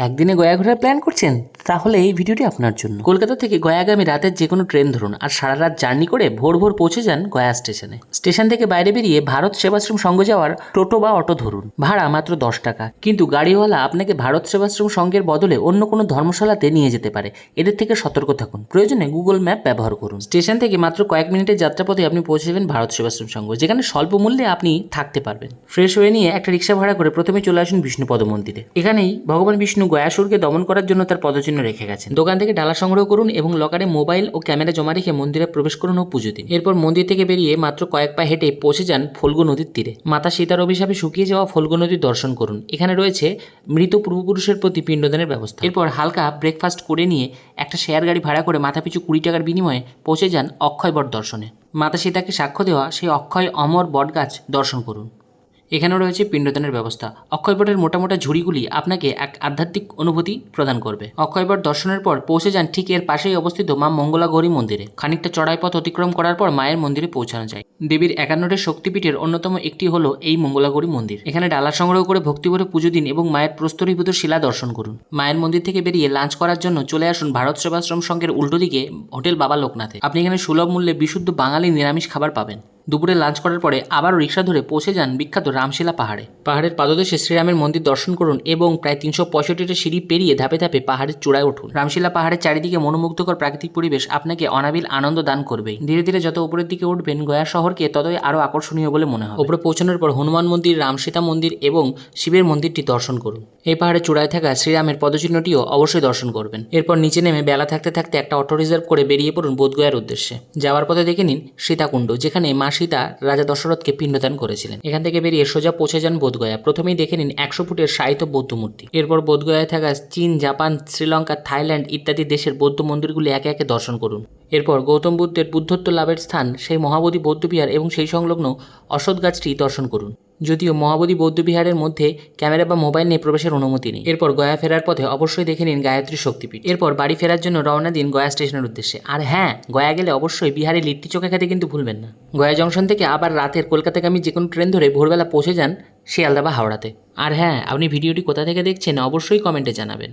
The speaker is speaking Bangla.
একদিনে গয়া ঘোরার প্ল্যান করছেন? তাহলে এই ভিডিওটি আপনার জন্য। কলকাতা থেকে গয়াগামী রাতের যে কোনো ট্রেন ধরুন আর সারা রাত জার্নি করে ভোর ভোর পৌঁছে যান গয়া স্টেশনে। স্টেশন থেকে বাইরে বেরিয়ে ভারত সেবাশ্রম সংঘ যাওয়ার টোটো বা অটো ধরুন, ভাড়া মাত্র 10 টাকা। কিন্তু গাড়িওয়ালা আপনাকে ভারত সেবাশ্রম সংঘের বদলে অন্য কোনো ধর্মশালাতে নিয়ে যেতে পারে। এদের থেকে সতর্ক থাকুন, প্রয়োজনে গুগল ম্যাপ ব্যবহার করুন। স্টেশন থেকে মাত্র কয়েক মিনিটের যাত্রাপথে আপনি পৌঁছে যাবেন ভারত সেবাশ্রম সংঘ, যেখানে স্বল্প মূল্যে আপনি থাকতে পারবেন। ফ্রেশ হয়ে নিয়ে একটা রিক্সা ভাড়া করে প্রথমে চলে আসুন বিষ্ণুপদ মন্দিরে। এখানেই ভগবান বিষ্ণু গয়াসুরকে দমন করার জন্য তার পদচিহ্ন রেখে গেছেন। দোকান থেকে ডালা সংগ্রহ করুন এবং লকারে মোবাইল ও ক্যামেরা জমা রেখে মন্দিরে প্রবেশ করুন ও পুজো দিন। এরপর মন্দির থেকে বেরিয়ে মাত্র কয়েক পা হেঁটে পৌঁছে যান ফল্গু নদীর তীরে। মাতা সীতার অভিশাপে শুকিয়ে যাওয়া ফল্গু নদীর দর্শন করুন। এখানে রয়েছে মৃত পূর্বপুরুষের প্রতি পিণ্ডদানের ব্যবস্থা। এরপর হালকা ব্রেকফাস্ট করে নিয়ে একটা শেয়ার গাড়ি ভাড়া করে মাথাপিছু 20 টাকার বিনিময়ে পৌঁছে যান অক্ষয় বট দর্শনে। মাতা সীতাকে সাক্ষ্য দেওয়া সেই অক্ষয় অমর বট গাছ দর্শন করুন। এখানেও রয়েছে পিণ্ডদানের ব্যবস্থা। অক্ষয়বটের মোটা মোটা ঝুড়িগুলি আপনাকে এক আধ্যাত্মিক অনুভূতি প্রদান করবে। অক্ষয়বট দর্শনের পর পৌঁছে যান ঠিক এর পাশেই অবস্থিত মা মঙ্গলা গৌরী মন্দিরে। খানিকটা চড়াই পথ অতিক্রম করার পর মায়ের মন্দিরে পৌঁছানো যায়। দেবীর 51টি শক্তিপীঠের অন্যতম একটি হলো এই মঙ্গলা গৌরী মন্দির। এখানে ডালা সংগ্রহ করে ভক্তিভরে পুজো দিন এবং মায়ের প্রস্তরীভূত শিলা দর্শন করুন। মায়ের মন্দির থেকে বেরিয়ে লাঞ্চ করার জন্য চলে আসুন ভারত সেবাশ্রম সংঘের উল্টো দিকে হোটেল বাবা লোকনাথে। আপনি এখানে সুলভ মূল্যে বিশুদ্ধ বাঙালি নিরামিষ খাবার পাবেন। দুপুরে লাঞ্চ করার পরে আবারও রিক্সা ধরে পৌঁছে যান বিখ্যাত রামশিলা পাহাড়ে। পাহাড়ের পাদদেশে শ্রীরামের মন্দির দর্শন করুন এবং প্রায় 365টা সিঁড়ি পেরিয়ে ধাপে ধাপে পাহাড়ের চূড়ায় উঠুন। রামশিলা পাহাড়ের চারিদিকে মনোমুগ্ধকর প্রাকৃতিক পরিবেশ আপনাকে অনাবিল আনন্দ দান করবেই। ধীরে ধীরে যত উপরের দিকে উঠবেন গয়া শহরকে ততই আরও আকর্ষণীয় বলে মনে হয়। উপরে পৌঁছানোর পর হনুমান মন্দির, রামসীতা মন্দির এবং শিবের মন্দিরটি দর্শন করুন। এই পাহাড়ের চূড়ায় থাকা শ্রীরামের পদচিহ্নটিও অবশ্যই দর্শন করবেন। এরপর নিচে নেমে বেলা থাকতে থাকতে একটা অটো রিজার্ভ করে বেরিয়ে পড়ুন বোধগয়ার উদ্দেশ্যে। যাওয়ার পথে দেখে নিন সীতাকুণ্ড, যেখানে মা সীতা রাজা দশরথকে পিণ্ডদান করেছিলেন। এখান থেকে বেরিয়ে সোজা পৌঁছে যান বোধগয়া। প্রথমেই দেখে নিন 100 ফুটের শায়িত বৌদ্ধ মূর্তি। এরপর বোধগয়ায় থাকা চীন, জাপান, শ্রীলঙ্কা, থাইল্যান্ড ইত্যাদি দেশের বৌদ্ধ মন্দিরগুলি একে একে দর্শন করুন। এরপর গৌতম বুদ্ধের বুদ্ধত্ব লাভের স্থান সেই মহাবোধি বৌদ্ধবিহার এবং সেই সংলগ্ন অশ্বত্থ গাছটি দর্শন করুন। যদিও মহাবোধি বৌদ্ধবিহারের মধ্যে ক্যামেরা বা মোবাইল নিয়ে প্রবেশের অনুমতি নেই। এরপর গয়া ফেরার পথে অবশ্যই দেখে নিন গায়ত্রী শক্তিপীঠ। এরপর বাড়ি ফেরার জন্য রওনা দিন গয়া স্টেশনের উদ্দেশ্যে। আর হ্যাঁ, গয়া গেলে অবশ্যই বিহারে লিট্টি চোখা খেতে কিন্তু ভুলবেন না। গয়া জংশন থেকে আবার রাতের কলকাতাগামী যে কোনো ট্রেন ধরে ভোরবেলা পৌঁছে যান শিয়ালদা বা হাওড়াতে। আর হ্যাঁ, আপনি ভিডিওটি কোথা থেকে দেখছেন অবশ্যই কমেন্টে জানাবেন।